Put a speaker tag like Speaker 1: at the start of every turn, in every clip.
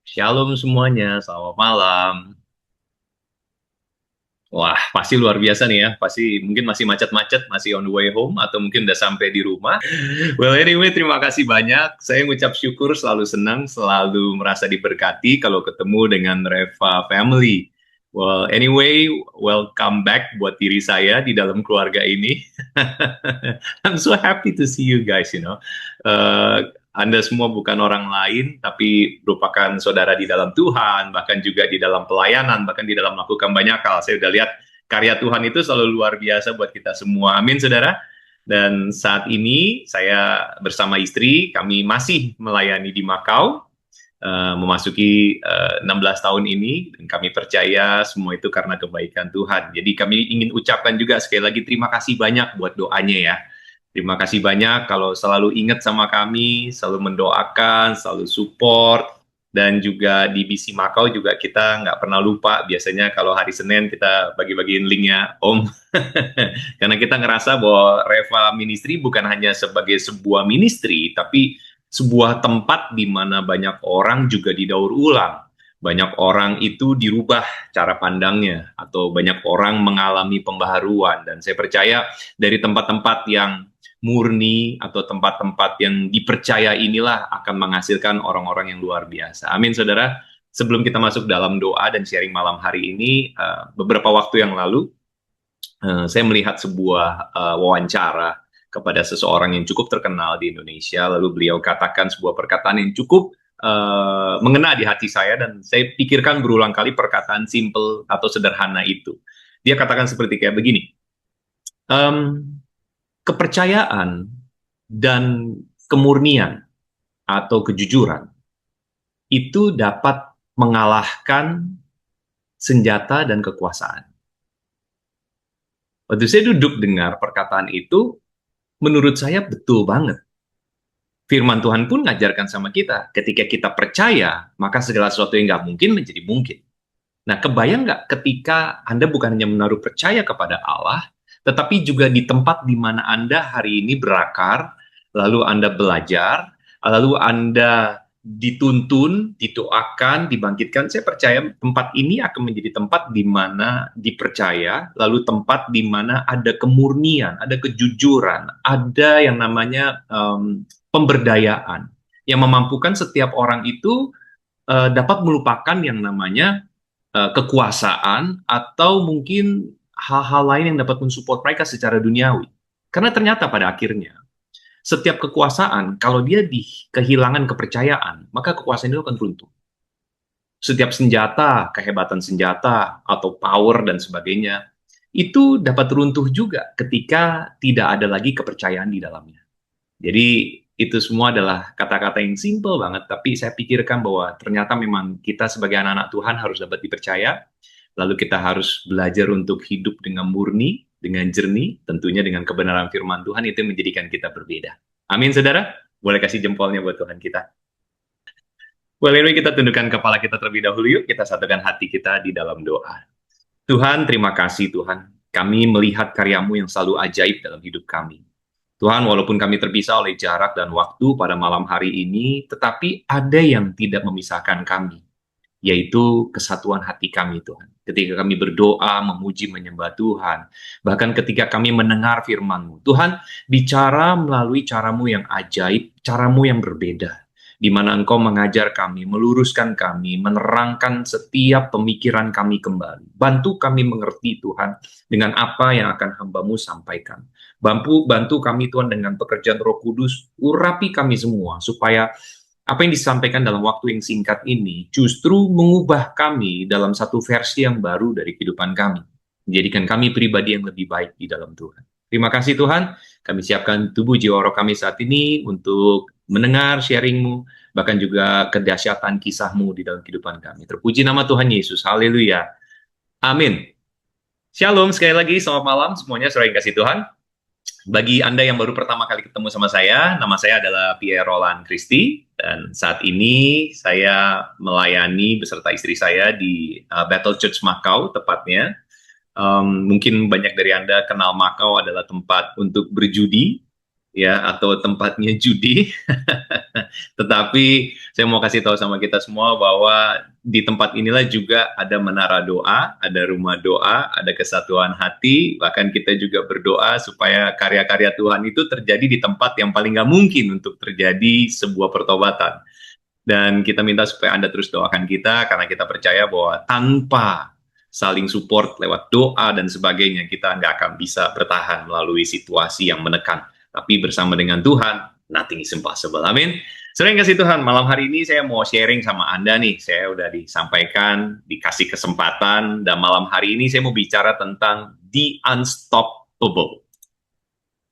Speaker 1: Shalom semuanya, selamat malam. Wah, pasti luar biasa nih ya. Pasti mungkin masih macet-macet, masih on the way home, atau mungkin udah sampai di rumah. Well, anyway, terima kasih banyak. Saya ngucap syukur, selalu senang, selalu merasa diberkati kalau ketemu dengan Reva Family. Well, anyway, welcome back buat diri saya di dalam keluarga ini. I'm so happy to see you guys, Anda semua bukan orang lain, tapi merupakan saudara di dalam Tuhan, bahkan juga di dalam pelayanan, bahkan di dalam melakukan banyak hal. Saya udah lihat karya Tuhan itu selalu luar biasa buat kita semua. Amin, saudara. Dan saat ini saya bersama istri, kami masih melayani di Makau, memasuki 16 tahun ini, dan kami percaya semua itu karena kebaikan Tuhan. Jadi kami ingin ucapkan juga sekali lagi terima kasih banyak buat doanya ya. Terima kasih banyak kalau selalu ingat sama kami, selalu mendoakan, selalu support, dan juga di BC Makau juga kita nggak pernah lupa. Biasanya kalau hari Senin kita bagi-bagiin linknya, Om. Karena kita ngerasa bahwa Reva Ministry bukan hanya sebagai sebuah ministry, tapi sebuah tempat di mana banyak orang juga didaur ulang. Banyak orang itu dirubah cara pandangnya, atau banyak orang mengalami pembaharuan. Dan saya percaya dari tempat-tempat yang murni atau tempat-tempat yang dipercaya inilah akan menghasilkan orang-orang yang luar biasa. Amin, saudara. Sebelum kita masuk dalam doa dan sharing malam hari ini, beberapa waktu yang lalu, saya melihat sebuah wawancara kepada seseorang yang cukup terkenal di Indonesia, lalu beliau katakan sebuah perkataan yang cukup mengena di hati saya, dan saya pikirkan berulang kali perkataan simple atau sederhana itu. Dia katakan seperti kayak begini, um, kepercayaan dan kemurnian atau kejujuran itu dapat mengalahkan senjata dan kekuasaan. Waktu saya duduk dengar perkataan itu, menurut saya betul banget. Firman Tuhan pun ngajarkan sama kita, ketika kita percaya, maka segala sesuatu yang nggak mungkin menjadi mungkin. Nah, kebayang nggak ketika Anda bukan hanya menaruh percaya kepada Allah, tetapi juga di tempat di mana Anda hari ini berakar, lalu Anda belajar, lalu Anda dituntun, didoakan, dibangkitkan. Saya percaya tempat ini akan menjadi tempat di mana dipercaya, lalu tempat di mana ada kemurnian, ada kejujuran, ada yang namanya pemberdayaan, yang memampukan setiap orang itu dapat melupakan yang namanya kekuasaan atau mungkin hal-hal lain yang dapat mensupport mereka secara duniawi. Karena ternyata pada akhirnya, setiap kekuasaan, kalau dia kehilangan kepercayaan, maka kekuasaan itu akan runtuh. Setiap senjata, kehebatan senjata, atau power dan sebagainya, itu dapat runtuh juga ketika tidak ada lagi kepercayaan di dalamnya. Jadi itu semua adalah kata-kata yang simple banget, tapi saya pikirkan bahwa ternyata memang kita sebagai anak-anak Tuhan harus dapat dipercaya, lalu kita harus belajar untuk hidup dengan murni, dengan jernih, tentunya dengan kebenaran firman Tuhan, itu yang menjadikan kita berbeda. Amin, saudara? Boleh kasih jempolnya buat Tuhan kita. Well, anyway, kita tundukkan kepala kita terlebih dahulu yuk, kita satukan hati kita di dalam doa. Tuhan, terima kasih Tuhan. Kami melihat karyamu yang selalu ajaib dalam hidup kami. Tuhan, walaupun kami terpisah oleh jarak dan waktu pada malam hari ini, tetapi ada yang tidak memisahkan kami, yaitu kesatuan hati kami, Tuhan. Ketika kami berdoa, memuji, menyembah Tuhan, bahkan ketika kami mendengar firman-Mu, Tuhan, bicara melalui caramu yang ajaib, caramu yang berbeda, di mana Engkau mengajar kami, meluruskan kami, menerangkan setiap pemikiran kami kembali. Bantu kami mengerti, Tuhan, dengan apa yang akan hamba-Mu sampaikan. Bantu kami, Tuhan, dengan pekerjaan Roh Kudus, urapi kami semua, supaya apa yang disampaikan dalam waktu yang singkat ini justru mengubah kami dalam satu versi yang baru dari kehidupan kami. Menjadikan kami pribadi yang lebih baik di dalam Tuhan. Terima kasih Tuhan, kami siapkan tubuh jiwa roh kami saat ini untuk mendengar sharing-Mu, bahkan juga kedahsyatan kisah-Mu di dalam kehidupan kami. Terpuji nama Tuhan Yesus, haleluya, amin. Shalom, sekali lagi selamat malam semuanya, saudara yang kasih Tuhan. Bagi Anda yang baru pertama kali ketemu sama saya, nama saya adalah Pierre Roland Christie, dan saat ini saya melayani beserta istri saya di Battle Church Makau, tepatnya. Mungkin banyak dari Anda kenal Makau adalah tempat untuk berjudi, ya, atau tempatnya judi. Tetapi saya mau kasih tahu sama kita semua bahwa di tempat inilah juga ada menara doa, ada rumah doa, ada kesatuan hati, bahkan kita juga berdoa supaya karya-karya Tuhan itu terjadi di tempat yang paling nggak mungkin untuk terjadi sebuah pertobatan. Dan kita minta supaya Anda terus doakan kita, karena kita percaya bahwa tanpa saling support lewat doa dan sebagainya, kita nggak akan bisa bertahan melalui situasi yang menekan. Tapi bersama dengan Tuhan, nothing is impossible. Amin. Sering kasih Tuhan, malam hari ini saya mau sharing sama Anda nih. Saya udah disampaikan, dikasih kesempatan, dan malam hari ini saya mau bicara tentang the unstoppable.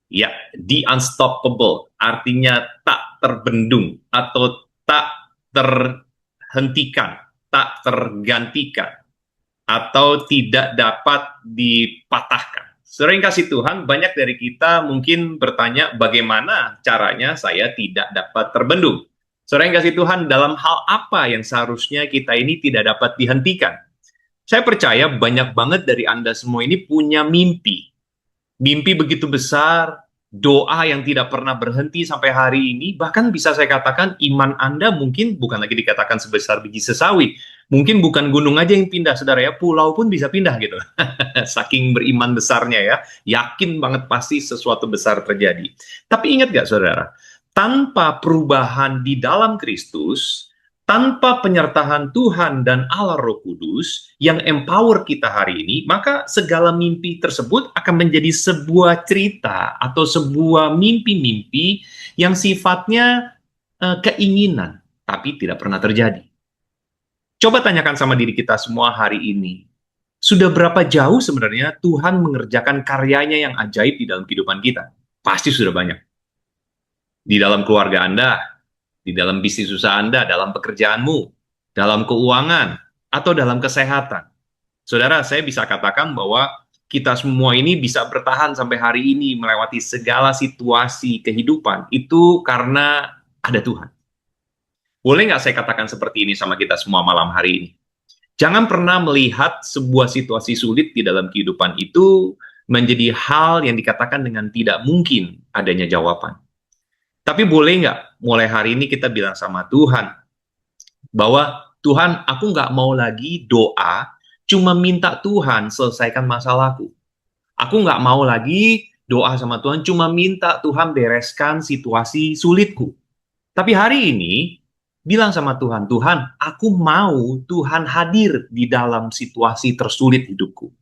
Speaker 1: Ya, the unstoppable artinya tak terbendung atau tak terhentikan, tak tergantikan, atau tidak dapat dipatahkan. Sering kasih Tuhan, banyak dari kita mungkin bertanya bagaimana caranya saya tidak dapat terbendung. Sering kasih Tuhan, dalam hal apa yang seharusnya kita ini tidak dapat dihentikan? Saya percaya banyak banget dari Anda semua ini punya mimpi. Mimpi begitu besar, doa yang tidak pernah berhenti sampai hari ini, bahkan bisa saya katakan iman Anda mungkin bukan lagi dikatakan sebesar biji sesawi. Mungkin bukan gunung aja yang pindah, saudara ya, pulau pun bisa pindah gitu. Saking beriman besarnya ya, yakin banget pasti sesuatu besar terjadi. Tapi ingat gak saudara, tanpa perubahan di dalam Kristus, tanpa penyertaan Tuhan dan Allah Roh Kudus yang empower kita hari ini, maka segala mimpi tersebut akan menjadi sebuah cerita atau sebuah mimpi-mimpi yang sifatnya keinginan, tapi tidak pernah terjadi. Coba tanyakan sama diri kita semua hari ini, sudah berapa jauh sebenarnya Tuhan mengerjakan karyanya yang ajaib di dalam kehidupan kita? Pasti sudah banyak. Di dalam keluarga Anda, di dalam bisnis usaha Anda, dalam pekerjaanmu, dalam keuangan, atau dalam kesehatan. Saudara, saya bisa katakan bahwa kita semua ini bisa bertahan sampai hari ini melewati segala situasi kehidupan, itu karena ada Tuhan. Boleh nggak saya katakan seperti ini sama kita semua malam hari ini? Jangan pernah melihat sebuah situasi sulit di dalam kehidupan itu menjadi hal yang dikatakan dengan tidak mungkin adanya jawaban. Tapi boleh nggak mulai hari ini kita bilang sama Tuhan, bahwa Tuhan, aku nggak mau lagi doa, cuma minta Tuhan selesaikan masalahku. Aku nggak mau lagi doa sama Tuhan, cuma minta Tuhan bereskan situasi sulitku. Tapi hari ini, bilang sama Tuhan, Tuhan, aku mau Tuhan hadir di dalam situasi tersulit hidupku.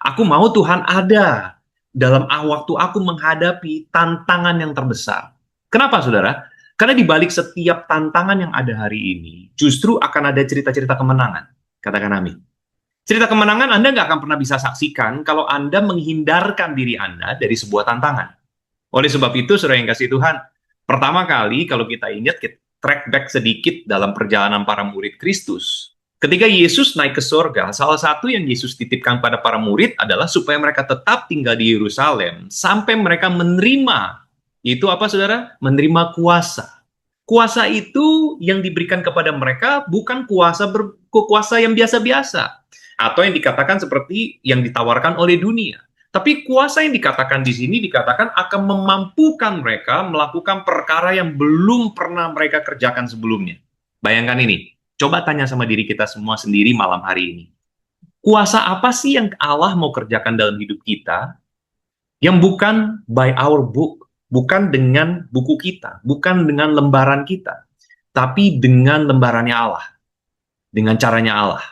Speaker 1: Aku mau Tuhan ada dalam waktu aku menghadapi tantangan yang terbesar. Kenapa, saudara? Karena di balik setiap tantangan yang ada hari ini, justru akan ada cerita-cerita kemenangan. Katakan amin. Cerita kemenangan Anda nggak akan pernah bisa saksikan kalau Anda menghindarkan diri Anda dari sebuah tantangan. Oleh sebab itu, saudara yang kasih Tuhan, pertama kali kalau kita ingat, kita track back sedikit dalam perjalanan para murid Kristus. Ketika Yesus naik ke surga, salah satu yang Yesus titipkan pada para murid adalah supaya mereka tetap tinggal di Yerusalem sampai mereka menerima, itu apa saudara? Menerima kuasa. Kuasa itu yang diberikan kepada mereka bukan kuasa yang biasa-biasa, atau yang dikatakan seperti yang ditawarkan oleh dunia. Tapi kuasa yang dikatakan di sini dikatakan akan memampukan mereka melakukan perkara yang belum pernah mereka kerjakan sebelumnya. Bayangkan ini, coba tanya sama diri kita semua sendiri malam hari ini. Kuasa apa sih yang Allah mau kerjakan dalam hidup kita yang bukan by our book, bukan dengan buku kita, bukan dengan lembaran kita, tapi dengan lembarannya Allah, dengan caranya Allah.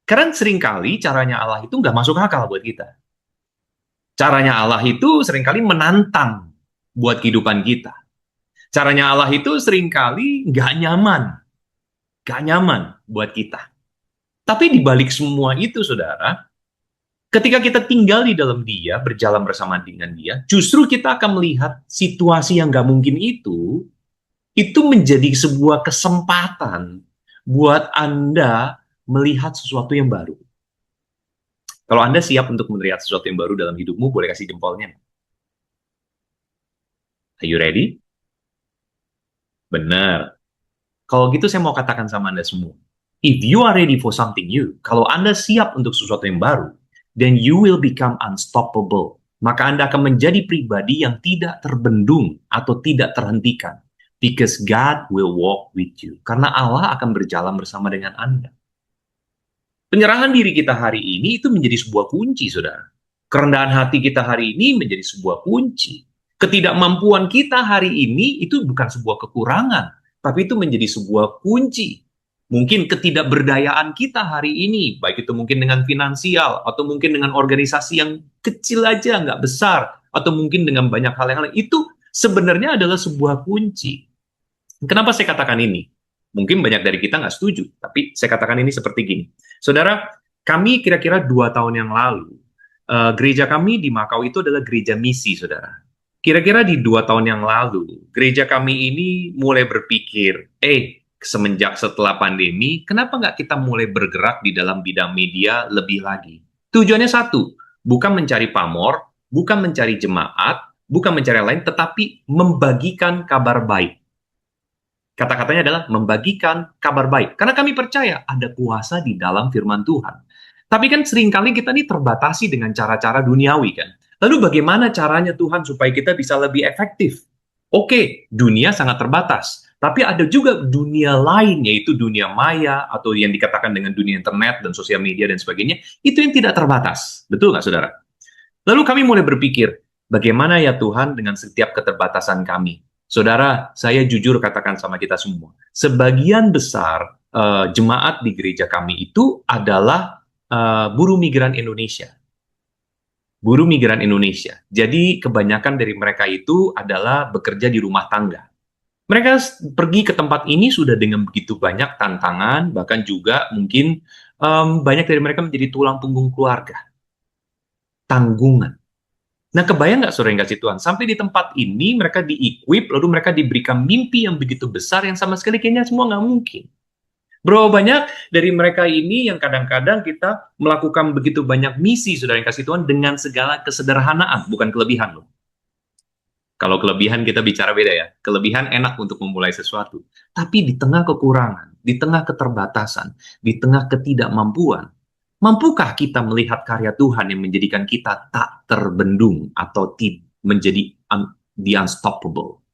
Speaker 1: Karena seringkali caranya Allah itu nggak masuk akal buat kita. Caranya Allah itu seringkali menantang buat kehidupan kita. Caranya Allah itu seringkali nggak nyaman buat kita. Tapi di balik semua itu, saudara, ketika kita tinggal di dalam Dia, berjalan bersama dengan Dia, justru kita akan melihat situasi yang nggak mungkin itu menjadi sebuah kesempatan buat Anda melihat sesuatu yang baru. Kalau Anda siap untuk melihat sesuatu yang baru dalam hidupmu, boleh kasih jempolnya. Are you ready? Benar. Kalau gitu saya mau katakan sama Anda semua. If you are ready for something new, kalau Anda siap untuk sesuatu yang baru, then you will become unstoppable. maka Anda akan menjadi pribadi yang tidak terbendung atau tidak terhentikan. Because God will walk with you. Karena Allah akan berjalan bersama dengan Anda. Penyerahan diri kita hari ini itu menjadi sebuah kunci, saudara. Kerendahan hati kita hari ini menjadi sebuah kunci. Ketidakmampuan kita hari ini itu bukan sebuah kekurangan, tapi itu menjadi sebuah kunci. Mungkin ketidakberdayaan kita hari ini, baik itu mungkin dengan finansial, atau mungkin dengan organisasi yang kecil aja, nggak besar, atau mungkin dengan banyak hal yang lain, itu sebenarnya adalah sebuah kunci. Kenapa saya katakan ini? Mungkin banyak dari kita nggak setuju, tapi saya katakan ini seperti gini. Saudara, kami kira-kira 2 tahun yang lalu, gereja kami di Makau itu adalah gereja misi, saudara. Kira-kira di 2 tahun yang lalu, gereja kami ini mulai berpikir, semenjak setelah pandemi, kenapa nggak kita mulai bergerak di dalam bidang media lebih lagi? Tujuannya satu, bukan mencari pamor, bukan mencari jemaat, bukan mencari lain, tetapi membagikan kabar baik. Kata-katanya adalah membagikan kabar baik. Karena kami percaya ada kuasa di dalam firman Tuhan. Tapi kan seringkali kita ini terbatasi dengan cara-cara duniawi kan. Lalu bagaimana caranya Tuhan supaya kita bisa lebih efektif? Oke, dunia sangat terbatas. Tapi ada juga dunia lain, yaitu dunia maya, atau yang dikatakan dengan dunia internet dan sosial media dan sebagainya. Itu yang tidak terbatas. Betul nggak, saudara? Lalu kami mulai berpikir, bagaimana ya Tuhan dengan setiap keterbatasan kami? Saudara, saya jujur katakan sama kita semua, sebagian besar jemaat di gereja kami itu adalah buruh migran Indonesia. Buruh migran Indonesia. Jadi kebanyakan dari mereka itu adalah bekerja di rumah tangga. Mereka pergi ke tempat ini sudah dengan begitu banyak tantangan, bahkan juga mungkin banyak dari mereka menjadi tulang punggung keluarga. Tanggungan. Nah, kebayang nggak saudara yang kasih Tuhan? Sampai di tempat ini mereka di-equip, lalu mereka diberikan mimpi yang begitu besar yang sama sekali kayaknya semua nggak mungkin. Berapa banyak dari mereka ini yang kadang-kadang kita melakukan begitu banyak misi, saudara yang kasih Tuhan, dengan segala kesederhanaan, bukan kelebihan loh. Kalau kelebihan kita bicara beda ya. Kelebihan enak untuk memulai sesuatu. Tapi di tengah kekurangan, di tengah keterbatasan, di tengah ketidakmampuan, mampukah kita melihat karya Tuhan yang menjadikan kita tak terbendung atau menjadi the unstoppable?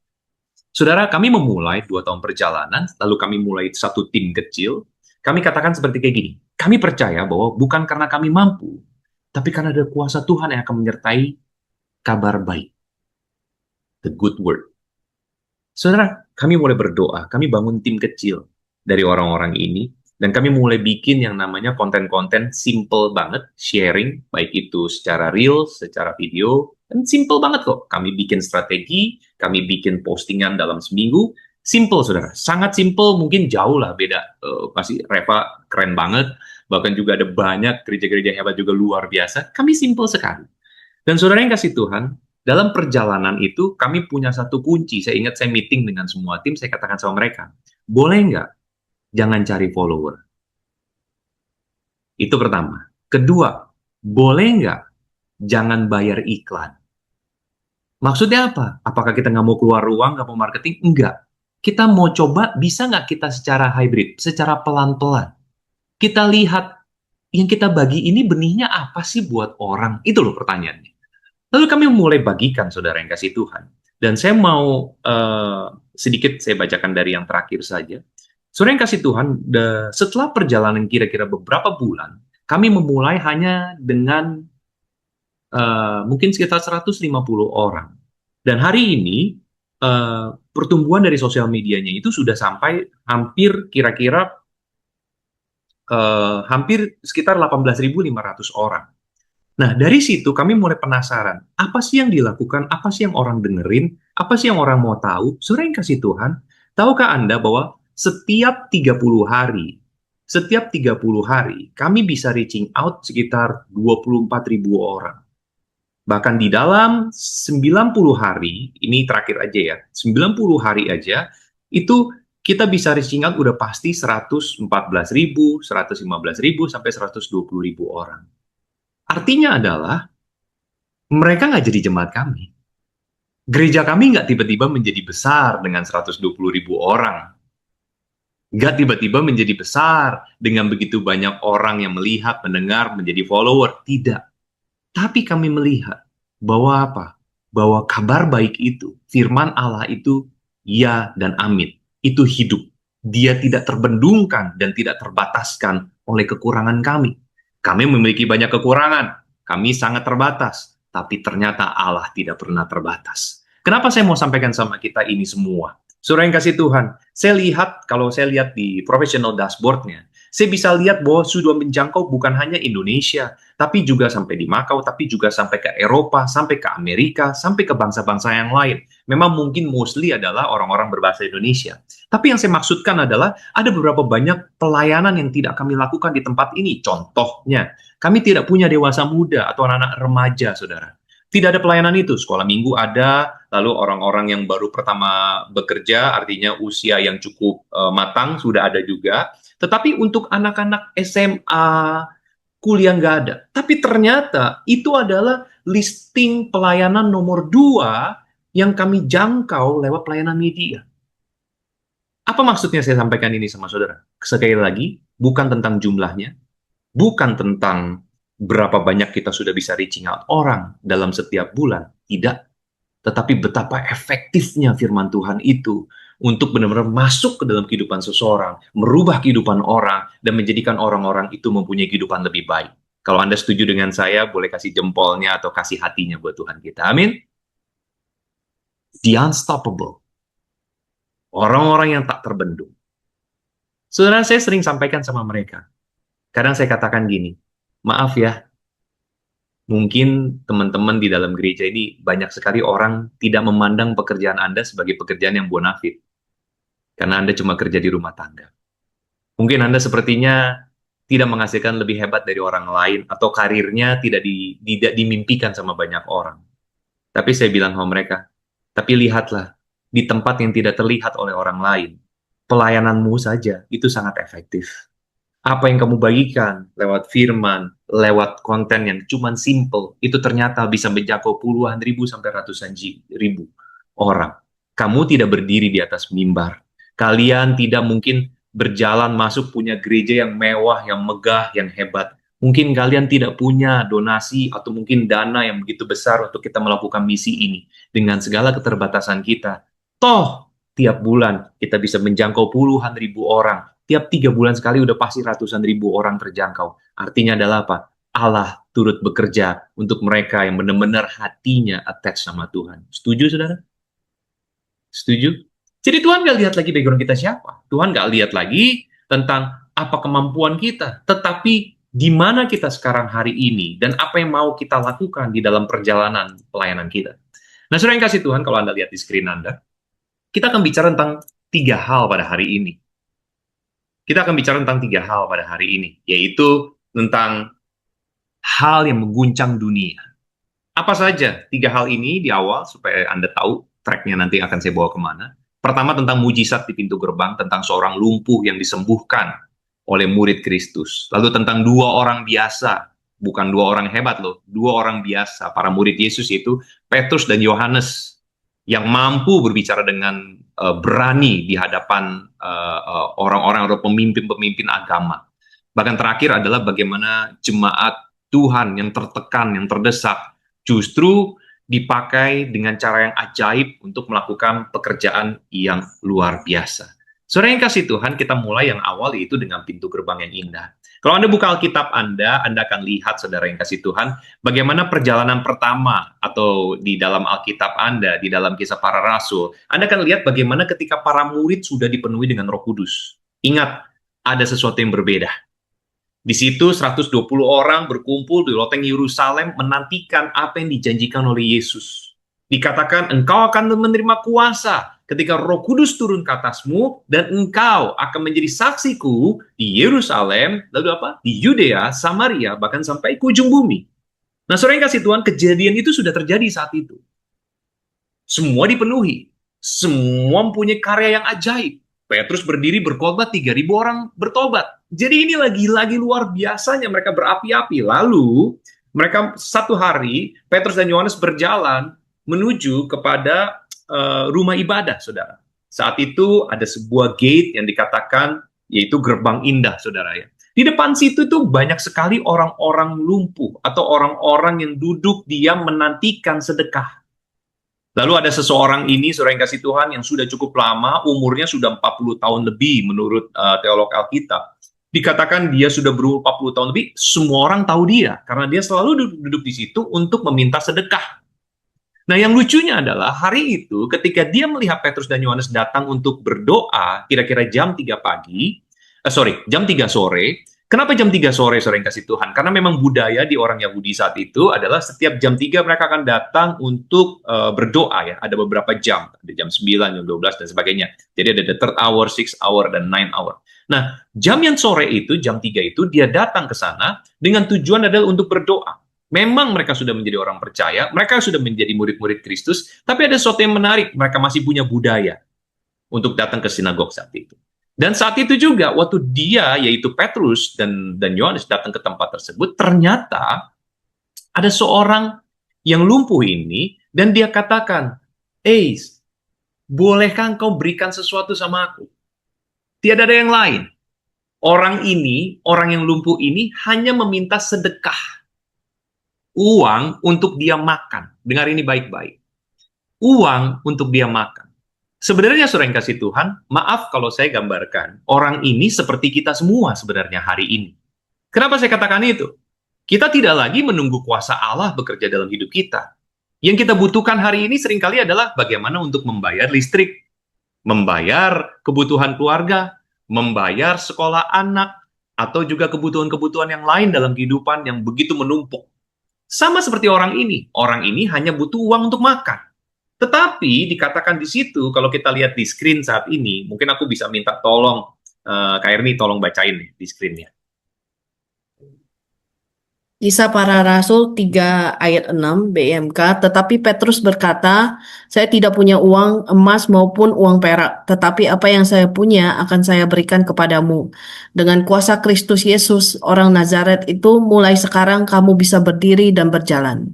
Speaker 1: Saudara, kami memulai 2 tahun perjalanan, lalu kami mulai satu tim kecil. Kami katakan seperti kayak gini, kami percaya bahwa bukan karena kami mampu, tapi karena ada kuasa Tuhan yang akan menyertai kabar baik, the good word. Saudara, kami mulai berdoa, kami bangun tim kecil dari orang-orang ini, dan kami mulai bikin yang namanya konten-konten simple banget, sharing, baik itu secara real, secara video, dan simple banget kok. Kami bikin strategi, kami bikin postingan dalam seminggu, simple saudara, sangat simple, mungkin jauh lah beda. Pasti Reva keren banget, bahkan juga ada banyak gereja-gereja hebat juga luar biasa, kami simple sekali. Dan saudara yang kasih Tuhan, dalam perjalanan itu kami punya satu kunci, saya ingat saya meeting dengan semua tim, saya katakan sama mereka, boleh nggak jangan cari follower. Itu pertama. Kedua, boleh nggak jangan bayar iklan. Maksudnya apa? Apakah kita nggak mau keluar ruang, nggak mau marketing? Enggak. Kita mau coba, bisa nggak kita secara hybrid, secara pelan-pelan. Kita lihat, yang kita bagi ini benihnya apa sih buat orang? Itu loh pertanyaannya. Lalu kami mulai bagikan, saudara yang kasih Tuhan. Dan saya mau sedikit saya bacakan dari yang terakhir saja. Saudara yang kasih Tuhan, setelah perjalanan kira-kira beberapa bulan, kami memulai hanya dengan mungkin sekitar 150 orang. Dan hari ini, pertumbuhan dari sosial medianya itu sudah sampai hampir kira-kira hampir sekitar 18.500 orang. Nah, dari situ kami mulai penasaran, apa sih yang dilakukan, apa sih yang orang dengerin, apa sih yang orang mau tahu. Saudara yang kasih Tuhan, tahukah Anda bahwa setiap 30 hari, kami bisa reaching out sekitar 24.000 orang. Bahkan di dalam 90 hari, ini terakhir aja ya, 90 hari aja, itu kita bisa reaching out udah pasti 114.000, 115.000, sampai 120.000 orang. Artinya adalah, mereka nggak jadi jemaat kami. Gereja kami nggak tiba-tiba menjadi besar dengan 120.000 orang. Nggak tiba-tiba menjadi besar dengan begitu banyak orang yang melihat, mendengar, menjadi follower. Tidak. Tapi kami melihat bahwa apa? Bahwa kabar baik itu, firman Allah itu ya dan amin. Itu hidup. Dia tidak terbendungkan dan tidak terbataskan oleh kekurangan kami. Kami memiliki banyak kekurangan. Kami sangat terbatas. Tapi ternyata Allah tidak pernah terbatas. Kenapa saya mau sampaikan sama kita ini semua? Saudara yang kasih Tuhan, saya lihat, kalau saya lihat di professional dashboard-nya, saya bisa lihat bahwa sudah menjangkau bukan hanya Indonesia, tapi juga sampai di Makau, tapi juga sampai ke Eropa, sampai ke Amerika, sampai ke bangsa-bangsa yang lain. Memang mungkin mostly adalah orang-orang berbahasa Indonesia. Tapi yang saya maksudkan adalah ada beberapa banyak pelayanan yang tidak kami lakukan di tempat ini. Contohnya, kami tidak punya dewasa muda atau anak-anak remaja, saudara. Tidak ada pelayanan itu. Sekolah minggu ada, lalu orang-orang yang baru pertama bekerja, artinya usia yang cukup matang, sudah ada juga. Tetapi untuk anak-anak SMA, kuliah nggak ada. Tapi ternyata itu adalah listing pelayanan nomor 2 yang kami jangkau lewat pelayanan media. Apa maksudnya saya sampaikan ini sama saudara? Sekali lagi, bukan tentang jumlahnya, bukan tentang berapa banyak kita sudah bisa reaching out orang dalam setiap bulan. Tidak. Tetapi betapa efektifnya firman Tuhan itu untuk benar-benar masuk ke dalam kehidupan seseorang, merubah kehidupan orang, dan menjadikan orang-orang itu mempunyai kehidupan lebih baik. Kalau Anda setuju dengan saya, boleh kasih jempolnya atau kasih hatinya buat Tuhan kita. Amin. The unstoppable. Orang-orang yang tak terbendung. Saudara, saya sering sampaikan sama mereka. Kadang saya katakan gini, maaf ya, mungkin teman-teman di dalam gereja ini banyak sekali orang tidak memandang pekerjaan Anda sebagai pekerjaan yang bonafit. Karena Anda cuma kerja di rumah tangga. Mungkin Anda sepertinya tidak menghasilkan lebih hebat dari orang lain, atau karirnya tidak dimimpikan sama banyak orang. Tapi saya bilang sama mereka, tapi lihatlah, di tempat yang tidak terlihat oleh orang lain, pelayananmu saja itu sangat efektif. Apa yang kamu bagikan lewat firman, lewat konten yang cuma simple, itu ternyata bisa menjangkau puluhan ribu sampai ratusan ribu orang. Kamu tidak berdiri di atas mimbar. Kalian tidak mungkin berjalan masuk punya gereja yang mewah, yang megah, yang hebat. Mungkin kalian tidak punya donasi atau mungkin dana yang begitu besar untuk kita melakukan misi ini. Dengan segala keterbatasan kita, toh tiap bulan kita bisa menjangkau puluhan ribu orang. Tiap 3 bulan sekali udah pasti ratusan ribu orang terjangkau. Artinya adalah apa? Allah turut bekerja untuk mereka yang benar-benar hatinya attach sama Tuhan. Setuju, saudara? Setuju? Jadi Tuhan nggak lihat lagi background kita siapa. Tuhan nggak lihat lagi tentang apa kemampuan kita. Tetapi di mana kita sekarang hari ini dan apa yang mau kita lakukan di dalam perjalanan pelayanan kita. Nah, saudara yang kasih Tuhan, kalau Anda lihat di screen Anda, kita akan bicara tentang 3 hal pada hari ini. Kita akan bicara tentang 3 hal pada hari ini, yaitu tentang hal yang mengguncang dunia. Apa saja 3 hal ini di awal, supaya Anda tahu tracknya nanti akan saya bawa kemana. Pertama, tentang mujizat di pintu gerbang, tentang seorang lumpuh yang disembuhkan oleh murid Kristus. Lalu tentang 2 orang biasa, bukan 2 orang hebat loh, 2 orang biasa, para murid Yesus, yaitu Petrus dan Yohanes, yang mampu berbicara dengan berani di hadapan orang-orang atau pemimpin-pemimpin agama. Bahkan terakhir adalah bagaimana jemaat Tuhan yang tertekan, yang terdesak, justru dipakai dengan cara yang ajaib untuk melakukan pekerjaan yang luar biasa. Saudara yang kasih Tuhan, kita mulai yang awal, yaitu dengan pintu gerbang yang indah. Kalau Anda buka Alkitab Anda akan lihat, saudara yang kasih Tuhan, bagaimana perjalanan pertama, atau di dalam Alkitab Anda, di dalam Kisah Para Rasul, Anda akan lihat bagaimana ketika para murid sudah dipenuhi dengan Roh Kudus. Ingat, ada sesuatu yang berbeda. Di situ 120 orang berkumpul di loteng Yerusalem menantikan apa yang dijanjikan oleh Yesus. Dikatakan, engkau akan menerima kuasa ketika Roh Kudus turun ke atasmu, dan engkau akan menjadi saksiku di Yerusalem, lalu apa? Di Yudea, Samaria, bahkan sampai ke ujung bumi. Nah, saudara yang kasih Tuhan, kejadian itu sudah terjadi saat itu. Semua dipenuhi. Semua mempunyai karya yang ajaib. Petrus berdiri berkhotbah, 3.000 orang bertobat. Jadi ini lagi-lagi luar biasanya, mereka berapi-api. Lalu mereka satu hari, Petrus dan Yohanes berjalan menuju kepada rumah ibadah, saudara. Saat itu ada sebuah gate yang dikatakan, yaitu gerbang indah, saudara ya. Di depan situ tuh banyak sekali orang-orang lumpuh atau orang-orang yang duduk diam menantikan sedekah. Lalu ada seseorang ini, saudara yang kasih Tuhan, yang sudah cukup lama, umurnya sudah 40 tahun lebih menurut teolog Alkitab. Dikatakan dia sudah berumur 40 tahun lebih, semua orang tahu dia, karena dia selalu duduk di situ untuk meminta sedekah. Nah, yang lucunya adalah hari itu ketika dia melihat Petrus dan Yohanes datang untuk berdoa, kira-kira jam 3 pagi, jam 3 sore. Kenapa jam 3 sore, sore yang kasih Tuhan? Karena memang budaya di orang Yahudi saat itu adalah setiap jam 3 mereka akan datang untuk berdoa ya. Ada beberapa jam, ada jam 9, jam 12, dan sebagainya. Jadi ada the third hour, 6 hour, dan 9 hour. Nah, jam yang sore itu, jam 3 itu, dia datang ke sana dengan tujuan adalah untuk berdoa. Memang mereka sudah menjadi orang percaya, mereka sudah menjadi murid-murid Kristus, tapi ada sesuatu yang menarik, mereka masih punya budaya untuk datang ke sinagog saat itu. Dan saat itu juga, waktu dia, yaitu Petrus dan Yohanes datang ke tempat tersebut, ternyata ada seorang yang lumpuh ini, dan dia katakan, bolehkah engkau berikan sesuatu sama aku? Tiada ada yang lain. Orang ini, orang yang lumpuh ini, hanya meminta sedekah. Uang untuk dia makan. Dengar ini baik-baik. Uang untuk dia makan. Sebenarnya saudara yang kasih Tuhan, maaf kalau saya gambarkan, orang ini seperti kita semua sebenarnya hari ini. Kenapa saya katakan itu? Kita tidak lagi menunggu kuasa Allah bekerja dalam hidup kita. Yang kita butuhkan hari ini seringkali adalah bagaimana untuk membayar listrik, membayar kebutuhan keluarga, membayar sekolah anak, atau juga kebutuhan-kebutuhan yang lain dalam kehidupan yang begitu menumpuk. Sama seperti orang ini hanya butuh uang untuk makan. Tetapi dikatakan di situ, kalau kita lihat di screen saat ini, mungkin aku bisa minta tolong, Kak Erni tolong bacain nih di screen-nya.
Speaker 2: Kisah Para Rasul 3 ayat 6 BMK, tetapi Petrus berkata, saya tidak punya uang emas maupun uang perak, tetapi apa yang saya punya akan saya berikan kepadamu. Dengan kuasa Kristus Yesus, orang Nazaret itu, mulai sekarang kamu bisa berdiri dan berjalan.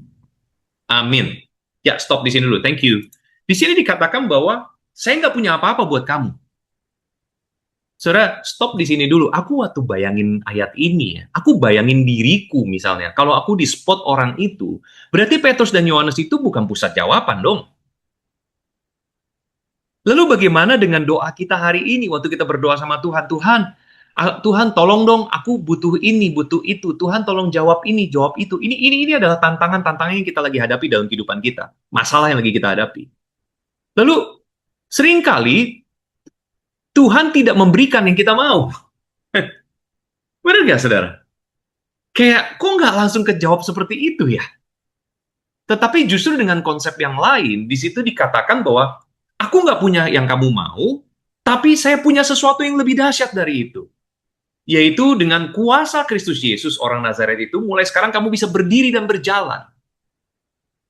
Speaker 1: Amin. Ya, stop di sini dulu. Thank you. Di sini dikatakan bahwa saya nggak punya apa-apa buat kamu. Saudara, stop di sini dulu. Aku waktu bayangin ayat ini, aku bayangin diriku misalnya. Kalau aku di spot orang itu, berarti Petrus dan Yohanes itu bukan pusat jawaban dong. Lalu bagaimana dengan doa kita hari ini waktu kita berdoa sama Tuhan? Tuhan tolong dong, aku butuh ini, butuh itu. Tuhan tolong jawab ini, jawab itu. Ini adalah tantangan-tantangan yang kita lagi hadapi dalam kehidupan kita. Masalah yang lagi kita hadapi. Lalu seringkali Tuhan tidak memberikan yang kita mau. Benar nggak, saudara? Kayak, kok nggak langsung kejawab seperti itu ya? Tetapi justru dengan konsep yang lain, di situ dikatakan bahwa aku nggak punya yang kamu mau, tapi saya punya sesuatu yang lebih dahsyat dari itu. Yaitu dengan kuasa Kristus Yesus, orang Nazaret itu, mulai sekarang kamu bisa berdiri dan berjalan.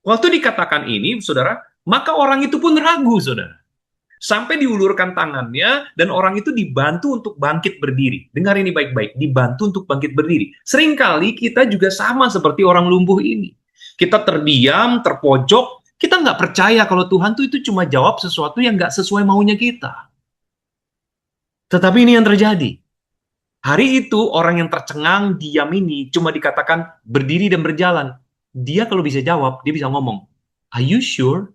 Speaker 1: Waktu dikatakan ini, saudara, maka orang itu pun ragu, saudara. Sampai diulurkan tangannya, dan orang itu dibantu untuk bangkit berdiri. Dengar ini baik-baik, dibantu untuk bangkit berdiri. Seringkali kita juga sama seperti orang lumpuh ini. Kita terdiam, terpojok, kita nggak percaya kalau Tuhan itu cuma jawab sesuatu yang nggak sesuai maunya kita. Tetapi ini yang terjadi. Hari itu, orang yang tercengang, diam ini, cuma dikatakan berdiri dan berjalan. Dia kalau bisa jawab, dia bisa ngomong, "Are you sure?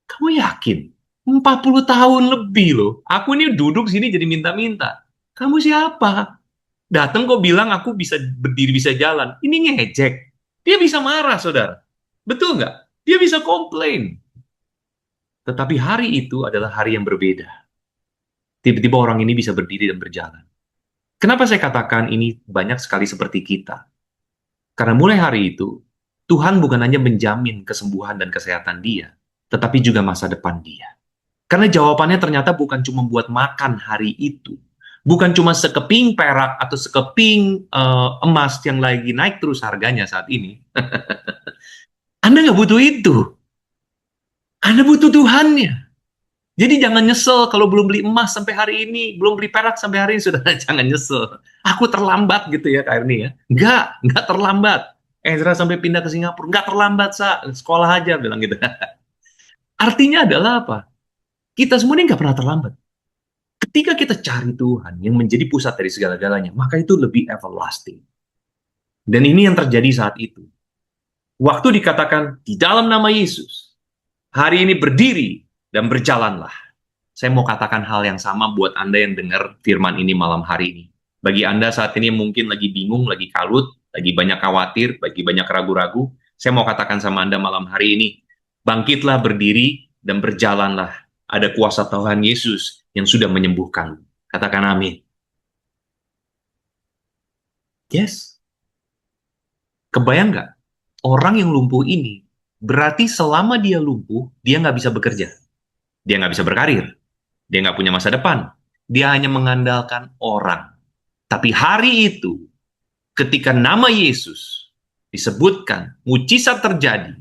Speaker 1: Kamu yakin? 40 tahun lebih loh. Aku ini duduk sini jadi minta-minta. Kamu siapa? Datang kok bilang aku bisa berdiri, bisa jalan. Ini ngejek. Dia bisa marah, saudara. Betul nggak? Dia bisa komplain. Tetapi hari itu adalah hari yang berbeda. Tiba-tiba orang ini bisa berdiri dan berjalan. Kenapa saya katakan ini banyak sekali seperti kita? Karena mulai hari itu, Tuhan bukan hanya menjamin kesembuhan dan kesehatan dia, tetapi juga masa depan dia. Karena jawabannya ternyata bukan cuma buat makan hari itu. Bukan cuma sekeping perak atau sekeping emas yang lagi naik terus harganya saat ini. Anda nggak butuh itu. Anda butuh Tuhannya. Jadi jangan nyesel kalau belum beli emas sampai hari ini, belum beli perak sampai hari ini, saudara. Jangan nyesel. Aku terlambat gitu ya, Kak Erni ya. Nggak terlambat. Ezra sampai pindah ke Singapura, nggak terlambat, sekolah aja, bilang gitu. Artinya adalah apa? Kita semua ini nggak pernah terlambat. Ketika kita cari Tuhan yang menjadi pusat dari segala-galanya, maka itu lebih everlasting. Dan ini yang terjadi saat itu. Waktu dikatakan di dalam nama Yesus, hari ini berdiri dan berjalanlah. Saya mau katakan hal yang sama buat Anda yang dengar firman ini malam hari ini. Bagi Anda saat ini mungkin lagi bingung, lagi kalut, lagi banyak khawatir, lagi banyak ragu-ragu, saya mau katakan sama Anda malam hari ini, bangkitlah, berdiri, dan berjalanlah. Ada kuasa Tuhan Yesus yang sudah menyembuhkan. Katakan amin. Yes. Kebayang nggak? Orang yang lumpuh ini, berarti selama dia lumpuh, dia nggak bisa bekerja. Dia nggak bisa berkarir. Dia nggak punya masa depan. Dia hanya mengandalkan orang. Tapi hari itu, ketika nama Yesus disebutkan, mujizat terjadi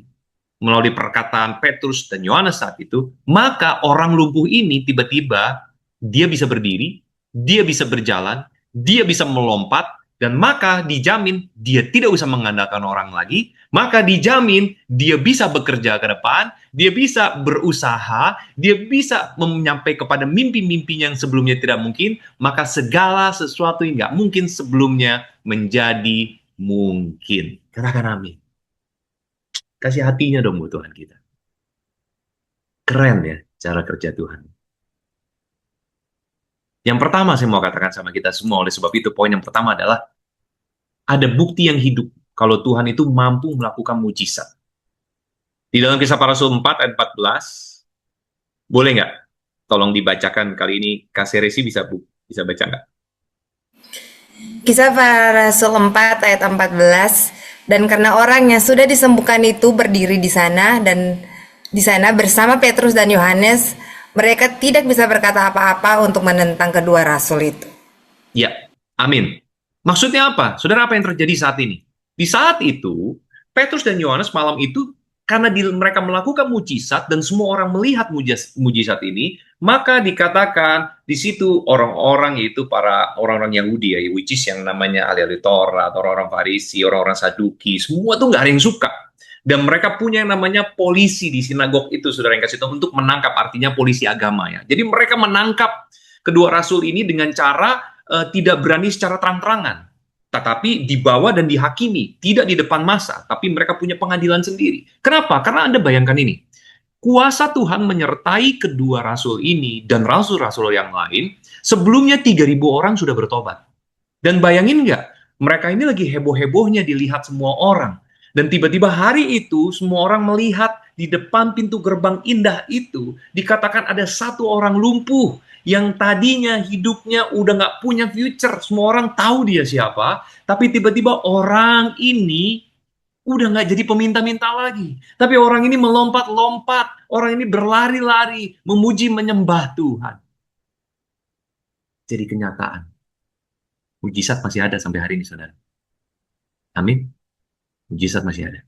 Speaker 1: melalui perkataan Petrus dan Yohanes saat itu, maka orang lumpuh ini tiba-tiba dia bisa berdiri, dia bisa berjalan, dia bisa melompat, dan maka dijamin dia tidak usah mengandalkan orang lagi, maka dijamin dia bisa bekerja ke depan, dia bisa berusaha, dia bisa menyampaikan kepada mimpi-mimpinya yang sebelumnya tidak mungkin, maka segala sesuatu yang nggak mungkin sebelumnya menjadi mungkin. Katakan amin. Kasih hatinya dong buat Tuhan kita. Keren ya cara kerja Tuhan. Yang pertama saya mau katakan sama kita semua, oleh sebab itu poin yang pertama adalah ada bukti yang hidup kalau Tuhan itu mampu melakukan mujizat. Di dalam Kisah Para Rasul 4 ayat 14, boleh nggak? Tolong dibacakan kali ini, Kasih Resi bisa baca nggak?
Speaker 3: Kisah Para Rasul 4 ayat 14. Dan karena orang yang sudah disembuhkan itu berdiri di sana dan di sana bersama Petrus dan Yohanes, mereka tidak bisa berkata apa-apa untuk menentang kedua rasul itu.
Speaker 1: Ya, amin. Maksudnya apa? Saudara, apa yang terjadi saat ini? Di saat itu, Petrus dan Yohanes malam itu, karena mereka melakukan mujizat dan semua orang melihat mujizat ini, maka dikatakan di situ orang-orang, yaitu para orang-orang Yahudi ya, which is yang namanya ahli Torah, atau orang-orang Farisi, orang-orang Saduki, semua tuh nggak ada yang suka. Dan mereka punya yang namanya polisi di sinagog itu, saudara yang kasih tahu, untuk menangkap, artinya polisi agama ya. Jadi mereka menangkap kedua rasul ini dengan cara tidak berani secara terang-terangan, tetapi dibawa dan dihakimi, tidak di depan massa, tapi mereka punya pengadilan sendiri. Kenapa? Karena Anda bayangkan ini, kuasa Tuhan menyertai kedua rasul ini dan rasul-rasul yang lain, sebelumnya 3.000 orang sudah bertobat. Dan bayangin nggak, mereka ini lagi heboh-hebohnya dilihat semua orang. Dan tiba-tiba hari itu, semua orang melihat di depan pintu gerbang indah itu, dikatakan ada satu orang lumpuh, yang tadinya hidupnya udah nggak punya future. Semua orang tahu dia siapa, tapi tiba-tiba orang ini udah nggak jadi peminta-minta lagi. Tapi orang ini melompat-lompat, orang ini berlari-lari, memuji menyembah Tuhan. Jadi kenyataan. Mujizat masih ada sampai hari ini, saudara. Amin. Mujizat masih ada.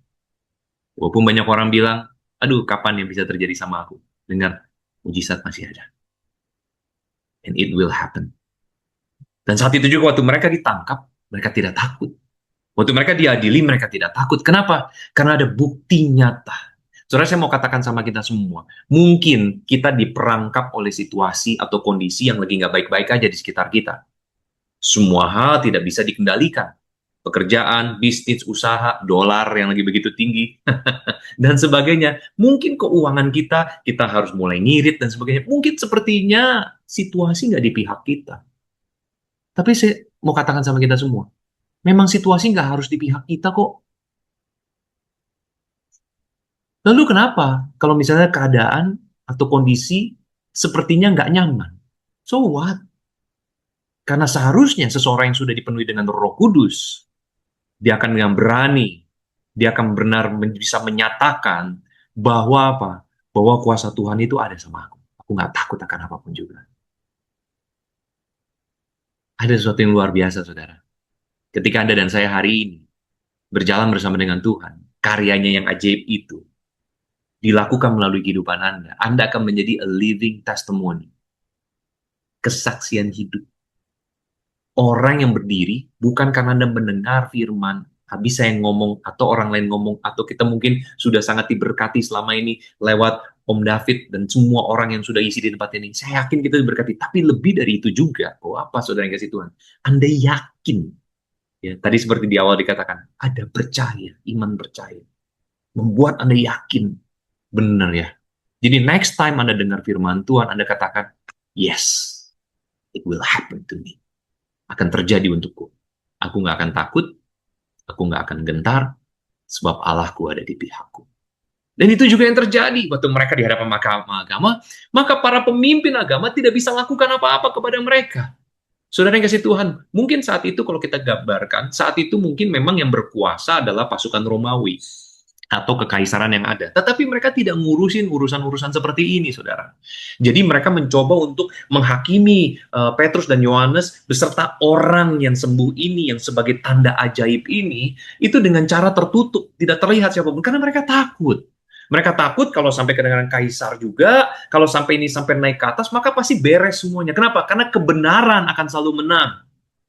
Speaker 1: Walaupun banyak orang bilang, aduh kapan yang bisa terjadi sama aku? Dengar, mujizat masih ada. And it will happen. Dan saat itu juga waktu mereka ditangkap, mereka tidak takut. Waktu mereka diadili, mereka tidak takut. Kenapa? Karena ada bukti nyata. Saudara, saya mau katakan sama kita semua, mungkin kita diperangkap oleh situasi atau kondisi yang lagi nggak baik-baik aja di sekitar kita. Semua hal tidak bisa dikendalikan. Pekerjaan, bisnis, usaha, dolar yang lagi begitu tinggi, dan sebagainya. Mungkin keuangan kita harus mulai ngirit dan sebagainya. Mungkin sepertinya situasi nggak di pihak kita. Tapi saya mau katakan sama kita semua, memang situasi nggak harus di pihak kita kok. Lalu kenapa kalau misalnya keadaan atau kondisi sepertinya nggak nyaman? So what? Karena seharusnya seseorang yang sudah dipenuhi dengan Roh Kudus, dia akan dengan berani, dia akan benar bisa menyatakan bahwa apa? Bahwa kuasa Tuhan itu ada sama aku. Aku nggak takut akan apapun juga. Ada sesuatu yang luar biasa, saudara. Ketika Anda dan saya hari ini berjalan bersama dengan Tuhan, karyanya yang ajaib itu dilakukan melalui kehidupan Anda akan menjadi a living testimony. Kesaksian hidup. Orang yang berdiri bukan karena Anda mendengar firman habis saya ngomong, atau orang lain ngomong, atau kita mungkin sudah sangat diberkati selama ini lewat Om David dan semua orang yang sudah isi di tempat ini. Saya yakin kita diberkati. Tapi lebih dari itu juga. Oh, apa saudara yang kasih Tuhan? Anda yakin. Ya, tadi seperti di awal dikatakan, ada percaya, iman percaya. Membuat Anda yakin. Benar ya. Jadi next time Anda dengar firman Tuhan, Anda katakan, yes, it will happen to me. Akan terjadi untukku. Aku nggak akan takut, aku nggak akan gentar, sebab Allahku ada di pihakku. Dan itu juga yang terjadi waktu mereka di hadapan mahkamah agama, maka para pemimpin agama tidak bisa lakukan apa-apa kepada mereka. Saudara yang kasih Tuhan, mungkin saat itu kalau kita gambarkan, saat itu mungkin memang yang berkuasa adalah pasukan Romawi atau kekaisaran yang ada. Tetapi mereka tidak ngurusin urusan-urusan seperti ini, saudara. Jadi mereka mencoba untuk menghakimi Petrus dan Yohanes beserta orang yang sembuh ini, yang sebagai tanda ajaib ini, itu dengan cara tertutup, tidak terlihat siapapun, karena mereka takut. Mereka takut kalau sampai kedengaran kaisar juga, kalau sampai ini sampai naik ke atas, maka pasti beres semuanya. Kenapa? Karena kebenaran akan selalu menang.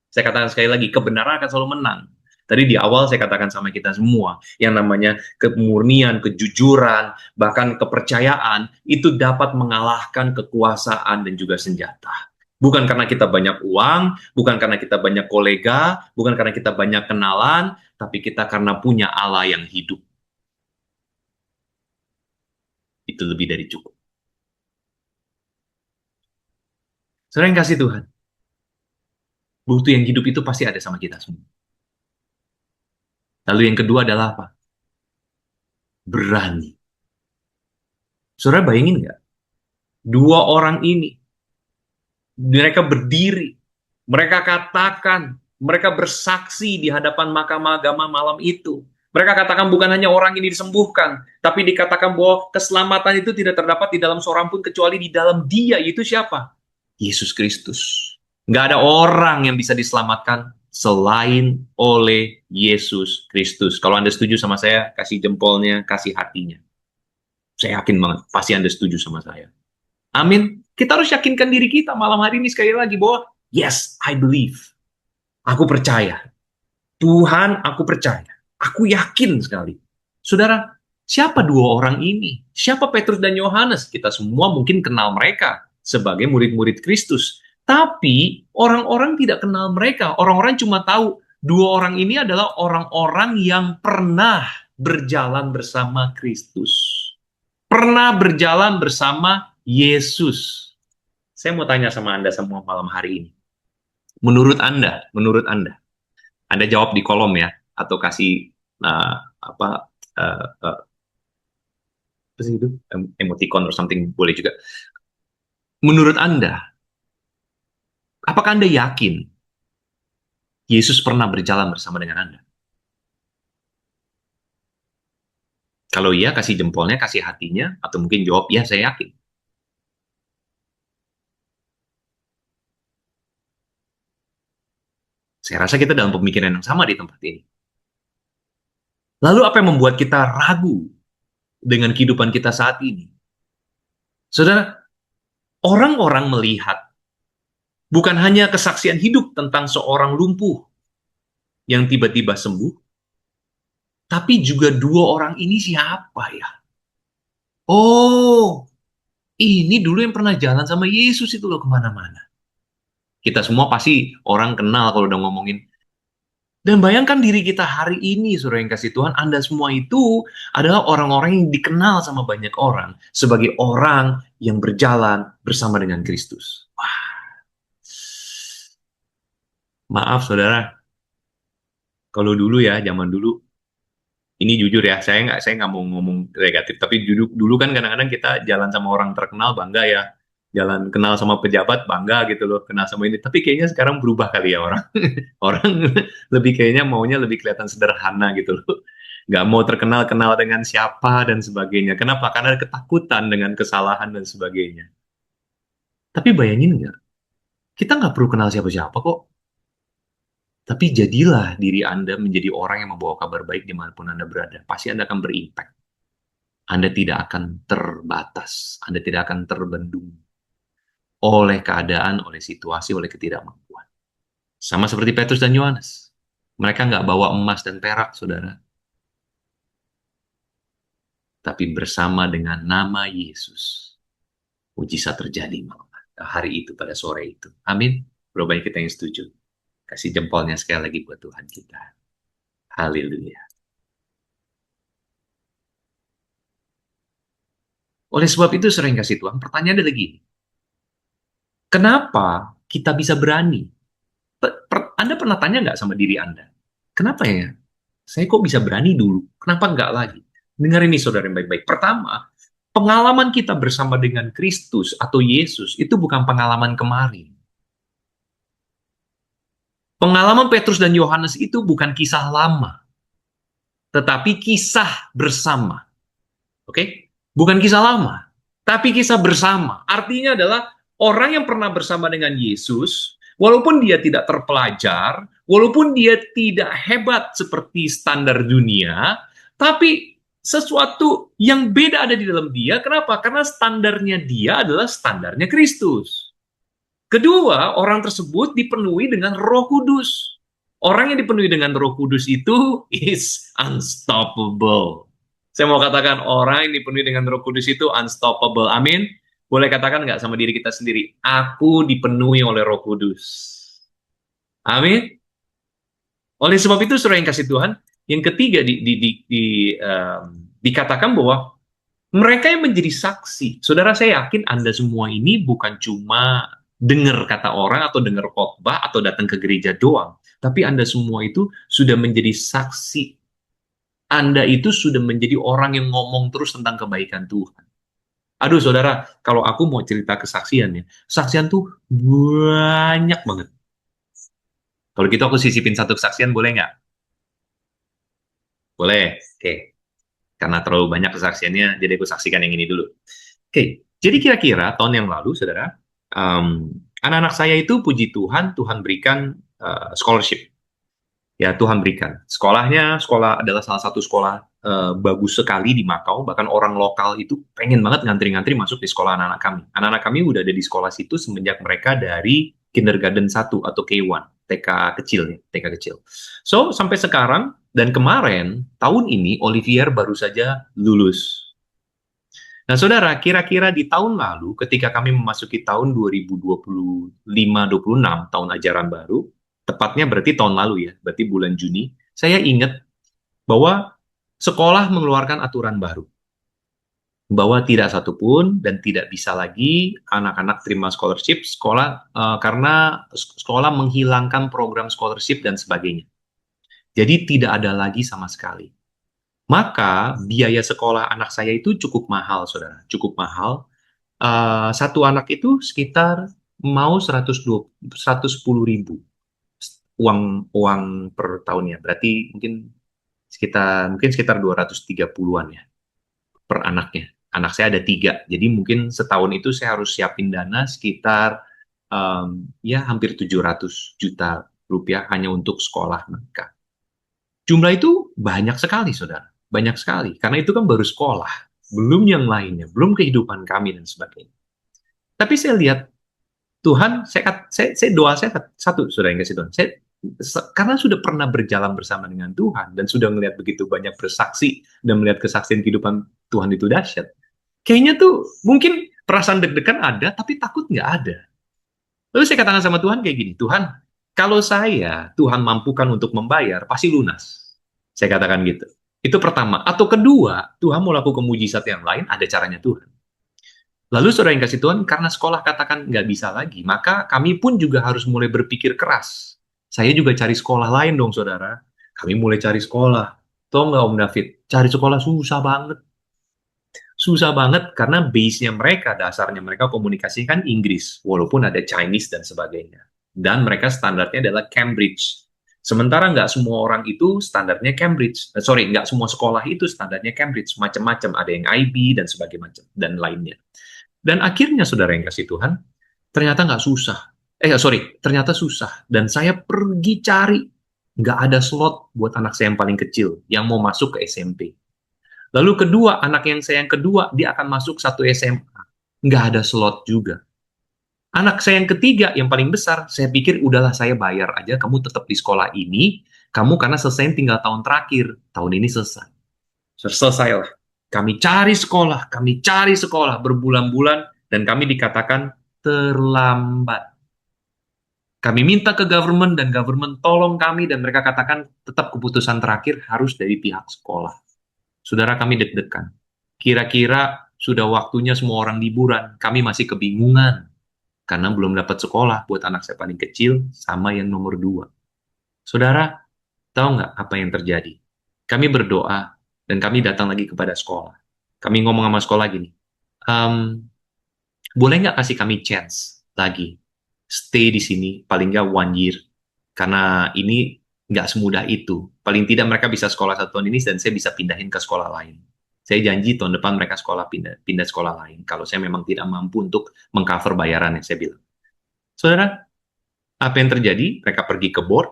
Speaker 1: Saya katakan sekali lagi, kebenaran akan selalu menang. Tadi di awal saya katakan sama kita semua, yang namanya kemurnian, kejujuran, bahkan kepercayaan, itu dapat mengalahkan kekuasaan dan juga senjata. Bukan karena kita banyak uang, bukan karena kita banyak kolega, bukan karena kita banyak kenalan, tapi kita karena punya Allah yang hidup. Itu lebih dari cukup. Saudara yang kasih Tuhan, bukti yang hidup itu pasti ada sama kita semua. Lalu yang kedua adalah apa? Berani. Saudara bayangin nggak? Dua orang ini, mereka berdiri, mereka katakan, mereka bersaksi di hadapan mahkamah agama malam itu. Mereka katakan bukan hanya orang ini disembuhkan, tapi dikatakan bahwa keselamatan itu tidak terdapat di dalam seorang pun kecuali di dalam Dia, yaitu siapa? Yesus Kristus. Nggak ada orang yang bisa diselamatkan selain oleh Yesus Kristus. Kalau Anda setuju sama saya, kasih jempolnya, kasih hatinya. Saya yakin banget, pasti Anda setuju sama saya. Amin. Kita harus yakinkan diri kita malam hari ini sekali lagi bahwa, yes, I believe. Aku percaya. Tuhan, aku percaya. Aku yakin sekali. Saudara, siapa dua orang ini? Siapa Petrus dan Yohanes? Kita semua mungkin kenal mereka sebagai murid-murid Kristus. Tapi orang-orang tidak kenal mereka. Orang-orang cuma tahu dua orang ini adalah orang-orang yang pernah berjalan bersama Kristus. Pernah berjalan bersama Yesus. Saya mau tanya sama Anda semua malam hari ini. Menurut Anda, Anda jawab di kolom ya, atau kasih apa sih itu, emoticon or something boleh juga. Menurut Anda, apakah Anda yakin Yesus pernah berjalan bersama dengan Anda? Kalau iya, kasih jempolnya, kasih hatinya, atau mungkin jawab, ya saya yakin. Saya rasa kita dalam pemikiran yang sama di tempat ini. Lalu apa yang membuat kita ragu dengan kehidupan kita saat ini? Saudara, orang-orang melihat bukan hanya kesaksian hidup tentang seorang lumpuh yang tiba-tiba sembuh, tapi juga dua orang ini siapa ya? Oh, ini dulu yang pernah jalan sama Yesus itu loh kemana-mana. Kita semua pasti orang kenal kalau udah ngomongin. Dan bayangkan diri kita hari ini, saudara yang kasih Tuhan, Anda semua itu adalah orang-orang yang dikenal sama banyak orang sebagai orang yang berjalan bersama dengan Kristus. Wah. Maaf, saudara. Kalau dulu ya, zaman dulu, ini jujur ya, saya nggak mau ngomong negatif, tapi dulu kan kadang-kadang kita jalan sama orang terkenal bangga ya, jalan kenal sama pejabat bangga gitu loh, kenal sama ini. Tapi kayaknya sekarang berubah kali ya orang, orang lebih kayaknya maunya lebih kelihatan sederhana gitu loh, nggak mau terkenal-kenal dengan siapa dan sebagainya. Kenapa? Karena ada ketakutan dengan kesalahan dan sebagainya. Tapi bayangin nggak, kita nggak perlu kenal siapa-siapa kok. Tapi jadilah diri Anda menjadi orang yang membawa kabar baik dimanapun Anda berada. Pasti Anda akan berimpact. Anda tidak akan terbatas. Anda tidak akan terbendung oleh keadaan, oleh situasi, oleh ketidakmampuan. Sama seperti Petrus dan Yohanes. Mereka nggak bawa emas dan perak, saudara. Tapi bersama dengan nama Yesus, mujizat terjadi malam hari itu, pada sore itu. Amin. Berapa banyak kita yang setuju? Kasih jempolnya sekali lagi buat Tuhan kita. Haleluya. Oleh sebab itu sering kasih Tuhan, pertanyaannya lagi, kenapa kita bisa berani? Anda pernah tanya nggak sama diri Anda? Kenapa ya? Saya kok bisa berani dulu? Kenapa nggak lagi? Dengar ini saudara yang baik-baik. Pertama, pengalaman kita bersama dengan Kristus atau Yesus itu bukan pengalaman kemarin. Pengalaman Petrus dan Yohanes itu bukan kisah lama, tetapi kisah bersama. Oke? Bukan kisah lama, tapi kisah bersama. Artinya adalah orang yang pernah bersama dengan Yesus, walaupun dia tidak terpelajar, walaupun dia tidak hebat seperti standar dunia, tapi sesuatu yang beda ada di dalam dia. Kenapa? Karena standarnya dia adalah standarnya Kristus. Kedua, orang tersebut dipenuhi dengan Roh Kudus. Orang yang dipenuhi dengan Roh Kudus itu is unstoppable. Saya mau katakan orang yang dipenuhi dengan Roh Kudus itu unstoppable. Amin. Boleh katakan nggak sama diri kita sendiri? Aku dipenuhi oleh Roh Kudus. Amin. Oleh sebab itu, saudara yang kasih Tuhan, yang ketiga dikatakan bahwa mereka yang menjadi saksi. Saudara, saya yakin Anda semua ini bukan cuma dengar kata orang atau dengar khotbah atau datang ke gereja doang, tapi Anda semua itu sudah menjadi saksi. Anda itu sudah menjadi orang yang ngomong terus tentang kebaikan Tuhan. Aduh, saudara, kalau aku mau cerita kesaksiannya, kesaksian tuh banyak banget. Kalau gitu aku sisipin satu kesaksian, boleh nggak? Boleh, oke. Karena terlalu banyak kesaksiannya, jadi aku saksikan yang ini dulu. Oke, jadi kira-kira tahun yang lalu, saudara, anak-anak saya itu, puji Tuhan, Tuhan berikan scholarship. Ya, Tuhan berikan. Sekolah adalah salah satu sekolah bagus sekali di Makau, bahkan orang lokal itu pengen banget ngantri-ngantri masuk di sekolah anak-anak kami. Anak-anak kami udah ada di sekolah situ semenjak mereka dari kindergarten 1 atau K1, TK kecil ya, TK kecil. So, sampai sekarang, dan kemarin, tahun ini, Olivier baru saja lulus. Nah, saudara, kira-kira di tahun lalu, ketika kami memasuki tahun 2025-26, tahun ajaran baru, tepatnya berarti tahun lalu ya, berarti bulan Juni, saya ingat bahwa sekolah mengeluarkan aturan baru. Bahwa tidak satupun dan tidak bisa lagi anak-anak terima scholarship karena sekolah menghilangkan program scholarship dan sebagainya. Jadi tidak ada lagi sama sekali. Maka biaya sekolah anak saya itu cukup mahal, saudara. Cukup mahal. Satu anak itu sekitar mau 110.000 uang per tahunnya. Berarti mungkin sekitar 230-an ya per anaknya. Anak saya ada 3, jadi mungkin setahun itu saya harus siapin dana sekitar ya hampir 700 juta rupiah hanya untuk sekolah mereka. Jumlah itu banyak sekali, saudara. Banyak sekali. Karena itu kan baru sekolah. Belum yang lainnya. Belum kehidupan kami dan sebagainya. Tapi saya lihat, Tuhan, saya doa saya satu, saudara yang kasih Tuhan. Karena sudah pernah berjalan bersama dengan Tuhan, dan sudah melihat begitu banyak bersaksi, dan melihat kesaksian kehidupan Tuhan itu dahsyat. Kayaknya tuh, mungkin perasaan deg-degan ada, tapi takut nggak ada. Lalu saya katakan sama Tuhan kayak gini, Tuhan, kalau Tuhan mampukan untuk membayar, pasti lunas. Saya katakan gitu. Itu pertama. Atau kedua, Tuhan mau lakukan mujizat yang lain, ada caranya Tuhan. Lalu saudara yang kasih Tuhan, karena sekolah katakan nggak bisa lagi, maka kami pun juga harus mulai berpikir keras. Saya juga cari sekolah lain dong, saudara. Kami mulai cari sekolah. Tahu nggak Om David, cari sekolah susah banget. Susah banget karena base-nya mereka, dasarnya mereka komunikasikan Inggris, walaupun ada Chinese dan sebagainya. Dan mereka standarnya adalah Cambridge. Sementara nggak semua orang itu standarnya Cambridge. Nggak semua sekolah itu standarnya Cambridge. Macam-macam, ada yang IB dan sebagainya, dan lainnya. Dan akhirnya, saudara yang kasih Tuhan, ternyata nggak susah. Ternyata susah. Dan saya pergi cari, nggak ada slot buat anak saya yang paling kecil, yang mau masuk ke SMP. Lalu kedua, anak saya yang kedua, dia akan masuk satu SMA. Nggak ada slot juga. Anak saya yang ketiga, yang paling besar, saya pikir udahlah saya bayar aja, kamu tetap di sekolah ini, Kamu karena selesai tinggal tahun terakhir, tahun ini selesai. Selesailah. Kami cari sekolah berbulan-bulan, dan kami dikatakan terlambat. Kami minta ke government, dan government tolong kami, dan mereka katakan tetap keputusan terakhir harus dari pihak sekolah. Saudara, kami deg-degan. Kira-kira sudah waktunya semua orang liburan, kami masih kebingungan. Karena belum dapat sekolah buat anak saya paling kecil sama yang nomor 2. Saudara, tahu nggak apa yang terjadi? Kami berdoa, dan kami datang lagi kepada sekolah. Kami ngomong sama sekolah gini, boleh nggak kasih kami chance lagi? Stay di sini, paling nggak 1 year. Karena ini nggak semudah itu. Paling tidak mereka bisa sekolah 1 tahun ini, dan saya bisa pindahin ke sekolah lain. Saya janji tahun depan mereka pindah sekolah lain. Kalau saya memang tidak mampu untuk mengcover bayaran yang saya bilang. Saudara, apa yang terjadi? Mereka pergi ke board,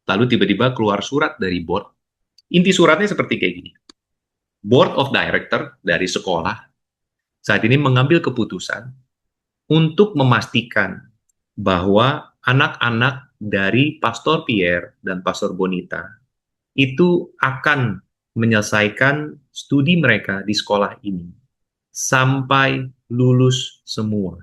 Speaker 1: lalu tiba-tiba keluar surat dari board. Inti suratnya seperti kayak gini. Board of Director dari sekolah saat ini mengambil keputusan untuk memastikan bahwa anak-anak dari Pastor Pierre dan Pastor Bonita itu akan menyelesaikan studi mereka di sekolah ini sampai lulus semua.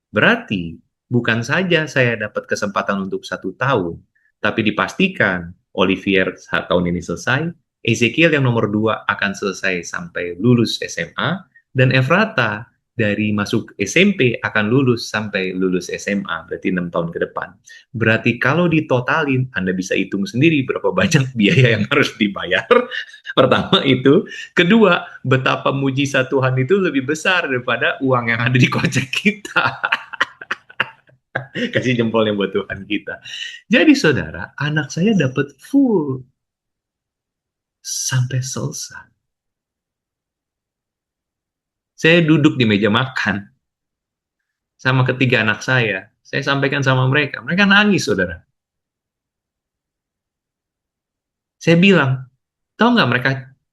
Speaker 1: Berarti bukan saja saya dapat kesempatan untuk 1 tahun, tapi dipastikan Olivier saat tahun ini selesai, Ezekiel yang nomor 2 akan selesai sampai lulus SMA, dan Efrata dari masuk SMP akan lulus sampai lulus SMA, berarti 6 tahun ke depan. Berarti kalau ditotalin, Anda bisa hitung sendiri berapa banyak biaya yang harus dibayar. Pertama itu. Kedua, betapa mujizat Tuhan itu lebih besar daripada uang yang ada di kocek kita. Kasih jempolnya buat Tuhan kita. Jadi saudara, anak saya dapat full sampai selesai. Saya duduk di meja makan sama ketiga anak saya sampaikan sama mereka nangis, saudara. Saya bilang, tahu nggak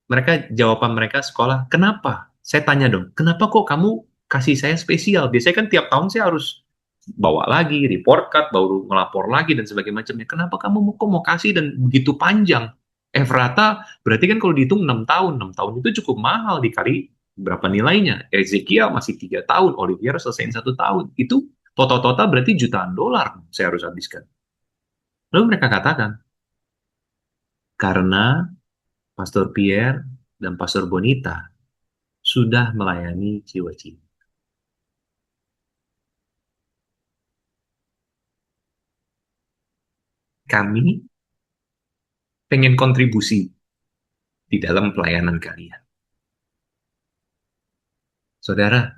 Speaker 1: mereka jawaban mereka sekolah, kenapa? Saya tanya dong, kenapa kok kamu kasih saya spesial? Biasanya kan tiap tahun saya harus bawa lagi, report card, baru melapor lagi, dan sebagainya macamnya. Kenapa kamu kok mau kasih dan begitu panjang? Efrata, berarti kan kalau dihitung 6 tahun, 6 tahun itu cukup mahal dikali berapa nilainya. Ezekiel masih 3 tahun, Olivier selesaiin 1 tahun. Itu total-total berarti jutaan dolar saya harus habiskan. Lalu mereka katakan, karena Pastor Pierre dan Pastor Bonita sudah melayani jiwa-jiwa. Kami pengen kontribusi di dalam pelayanan kalian. Saudara,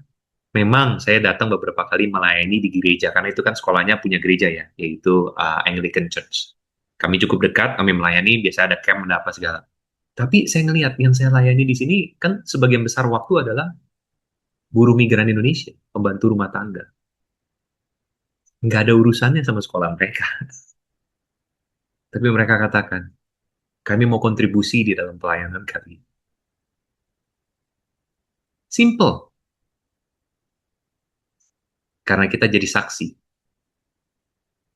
Speaker 1: memang saya datang beberapa kali melayani di gereja, karena itu kan sekolahnya punya gereja ya, yaitu Anglican Church. Kami cukup dekat, kami melayani, biasa ada camp, ada apa segala. Tapi saya ngelihat yang saya layani di sini, kan sebagian besar waktu adalah buruh migran Indonesia, pembantu rumah tangga. Nggak ada urusannya sama sekolah mereka. Tapi mereka katakan, kami mau kontribusi di dalam pelayanan kalian. Simple. Karena kita jadi saksi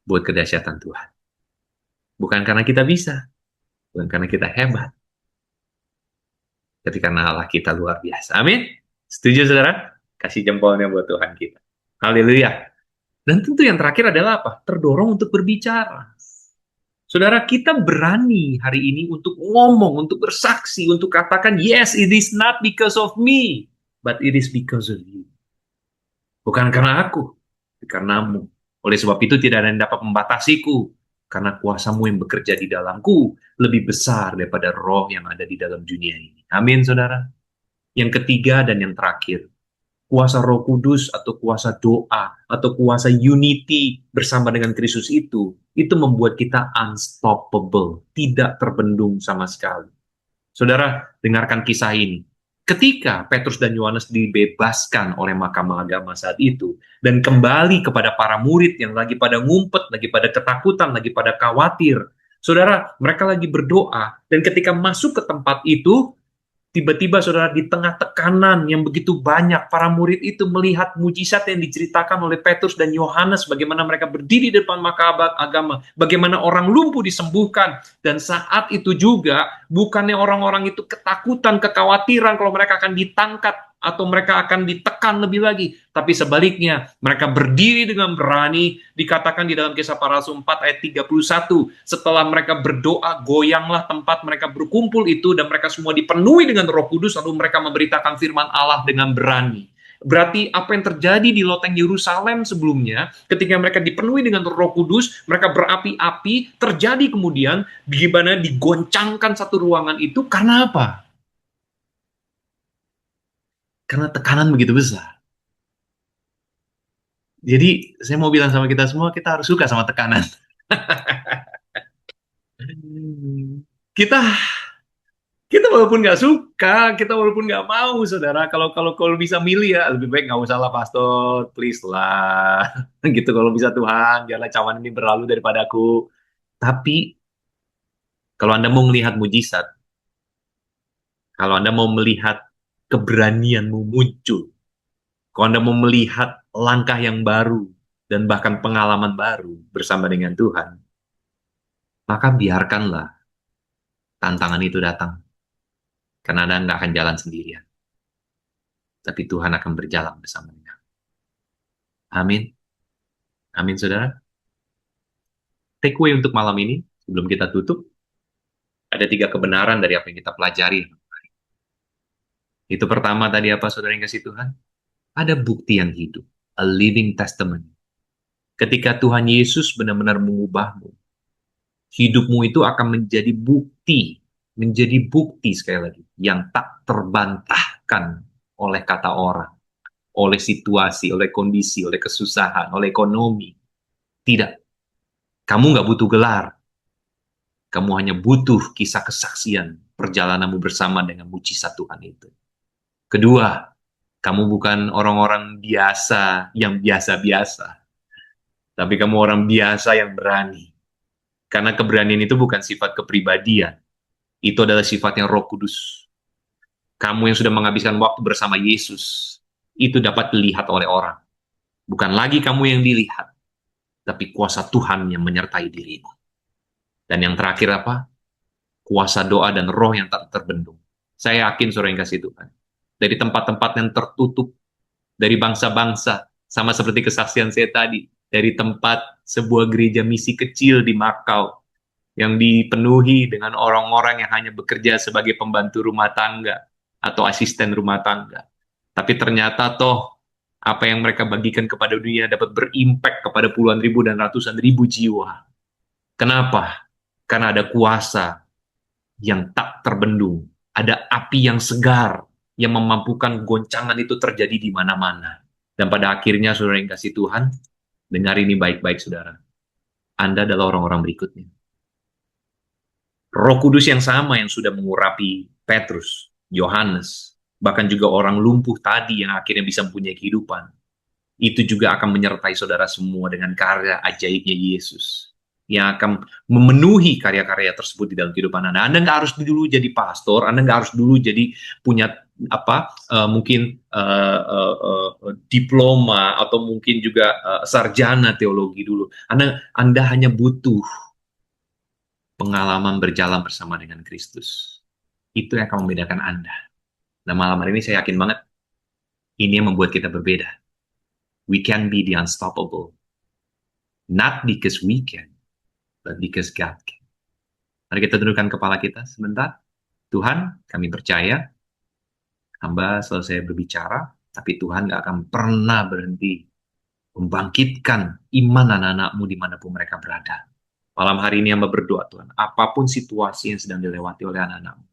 Speaker 1: buat kedahsyatan Tuhan. Bukan karena kita bisa, bukan karena kita hebat, tapi karena Allah kita luar biasa. Amin. Setuju, saudara? Kasih jempolnya buat Tuhan kita. Haleluya. Dan tentu yang terakhir adalah apa? Terdorong untuk berbicara. Saudara, kita berani hari ini untuk ngomong, untuk bersaksi, untuk katakan, yes, it is not because of me, but it is because of you. Bukan karena aku, tapi karenamu. Oleh sebab itu tidak ada yang dapat membatasiku, karena kuasamu yang bekerja di dalamku lebih besar daripada roh yang ada di dalam dunia ini. Amin, saudara. Yang ketiga dan yang terakhir, kuasa Roh Kudus atau kuasa doa atau kuasa unity bersama dengan Kristus itu membuat kita unstoppable, tidak terbendung sama sekali. Saudara, dengarkan kisah ini. Ketika Petrus dan Yohanes dibebaskan oleh mahkamah agama saat itu, dan kembali kepada para murid yang lagi pada ngumpet, lagi pada ketakutan, lagi pada khawatir. Saudara, mereka lagi berdoa, dan ketika masuk ke tempat itu, Tiba-tiba saudara, di tengah tekanan yang begitu banyak, para murid itu melihat mujizat yang diceritakan oleh Petrus dan Yohanes, bagaimana mereka berdiri di depan mahkamah agama, bagaimana orang lumpuh disembuhkan, dan saat itu juga bukannya orang-orang itu ketakutan, kekhawatiran kalau mereka akan ditangkap atau mereka akan ditekan lebih lagi, tapi sebaliknya mereka berdiri dengan berani. Dikatakan di dalam Kisah Para Rasul 4 ayat 31, setelah mereka berdoa, goyanglah tempat mereka berkumpul itu, dan mereka semua dipenuhi dengan Roh Kudus, lalu mereka memberitakan firman Allah dengan berani. Berarti apa yang terjadi di loteng Yerusalem sebelumnya, ketika mereka dipenuhi dengan Roh Kudus, mereka berapi-api, terjadi kemudian bagaimana digoncangkan satu ruangan itu, karena apa? Karena tekanan begitu besar. Jadi saya mau bilang sama kita semua, kita harus suka sama tekanan. kita kita walaupun nggak suka, kita walaupun nggak mau, saudara, kalau bisa milih ya, lebih baik nggak usah lah, pastor, please lah, gitu. Kalau bisa Tuhan, biarlah cawan ini berlalu daripada aku. Tapi kalau Anda mau melihat mujizat, kalau Anda mau melihat keberanianmu muncul, kalau Anda mau melihat langkah yang baru dan bahkan pengalaman baru bersama dengan Tuhan, maka biarkanlah tantangan itu datang. Karena Anda nggak akan jalan sendirian. Tapi Tuhan akan berjalan bersama Anda. Amin. Amin, saudara. Takeaway untuk malam ini, sebelum kita tutup, ada 3 kebenaran dari apa yang kita pelajari. Itu pertama tadi apa, saudara yang kasih Tuhan? Ada bukti yang hidup. A living testimony. Ketika Tuhan Yesus benar-benar mengubahmu, hidupmu itu akan menjadi bukti sekali lagi, yang tak terbantahkan oleh kata orang, oleh situasi, oleh kondisi, oleh kesusahan, oleh ekonomi. Tidak. Kamu nggak butuh gelar. Kamu hanya butuh kisah kesaksian perjalananmu bersama dengan mujizat Tuhan itu. Kedua, kamu bukan orang-orang biasa yang biasa-biasa, tapi kamu orang biasa yang berani. Karena keberanian itu bukan sifat kepribadian. Itu adalah sifatnya Roh Kudus. Kamu yang sudah menghabiskan waktu bersama Yesus, itu dapat dilihat oleh orang. Bukan lagi kamu yang dilihat, tapi kuasa Tuhan yang menyertai dirimu. Dan yang terakhir apa? Kuasa doa dan roh yang tak terbendung. Saya yakin, saudara yang kasih Tuhan, dari tempat-tempat yang tertutup, dari bangsa-bangsa, sama seperti kesaksian saya tadi, dari tempat sebuah gereja misi kecil di Makau, yang dipenuhi dengan orang-orang yang hanya bekerja sebagai pembantu rumah tangga, atau asisten rumah tangga. Tapi ternyata toh, apa yang mereka bagikan kepada dunia dapat berimpact kepada puluhan ribu dan ratusan ribu jiwa. Kenapa? Karena ada kuasa yang tak terbendung. Ada api yang segar yang memampukan goncangan itu terjadi di mana-mana. Dan pada akhirnya, saudara yang kasih Tuhan, dengar ini baik-baik, saudara. Anda adalah orang-orang berikutnya. Roh Kudus yang sama yang sudah mengurapi Petrus, Yohanes, bahkan juga orang lumpuh tadi yang akhirnya bisa mempunyai kehidupan, itu juga akan menyertai saudara semua dengan karya ajaibnya Yesus, yang akan memenuhi karya-karya tersebut di dalam kehidupan Anda. Anda nggak harus dulu jadi pastor, Anda nggak harus dulu jadi punya mungkin diploma atau mungkin juga sarjana teologi dulu. Anda hanya butuh pengalaman berjalan bersama dengan Kristus. Itu yang akan membedakan Anda. Nah, malam hari ini saya yakin banget ini yang membuat kita berbeda. We can be the unstoppable. Not because we can, but because God can. Mari kita tundukkan kepala kita sebentar. Tuhan, kami percaya hamba selesai berbicara, tapi Tuhan gak akan pernah berhenti membangkitkan iman anak-anakmu dimanapun mereka berada. Malam hari ini hamba berdoa, Tuhan, apapun situasi yang sedang dilewati oleh anak-anakmu,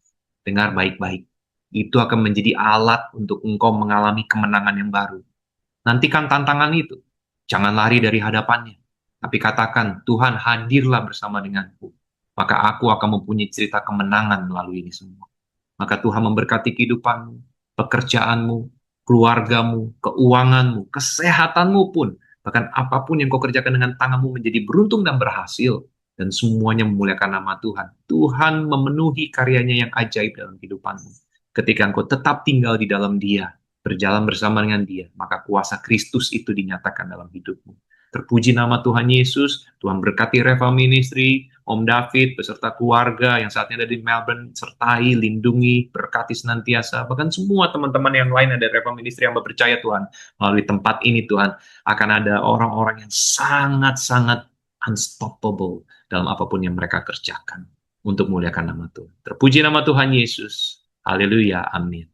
Speaker 1: dengar baik-baik. Itu akan menjadi alat untuk engkau mengalami kemenangan yang baru. Nantikan tantangan itu. Jangan lari dari hadapannya. Tapi katakan, Tuhan hadirlah bersama denganku. Maka aku akan mempunyai cerita kemenangan melalui ini semua. Maka Tuhan memberkati kehidupanmu, pekerjaanmu, keluargamu, keuanganmu, kesehatanmu pun. Bahkan apapun yang kau kerjakan dengan tanganmu menjadi beruntung dan berhasil. Dan semuanya memuliakan nama Tuhan. Tuhan memenuhi karyanya yang ajaib dalam kehidupanmu. Ketika engkau tetap tinggal di dalam Dia, berjalan bersama dengan Dia, maka kuasa Kristus itu dinyatakan dalam hidupmu. Terpuji nama Tuhan Yesus. Tuhan berkati Reva Ministry, Om David, beserta keluarga yang saat ini ada di Melbourne, sertai, lindungi, berkati senantiasa. Bahkan semua teman-teman yang lain ada Reva Ministry yang percaya Tuhan. Melalui tempat ini Tuhan, akan ada orang-orang yang sangat-sangat unstoppable dalam apapun yang mereka kerjakan untuk muliakan nama Tuhan. Terpuji nama Tuhan Yesus. Haleluya. Amin.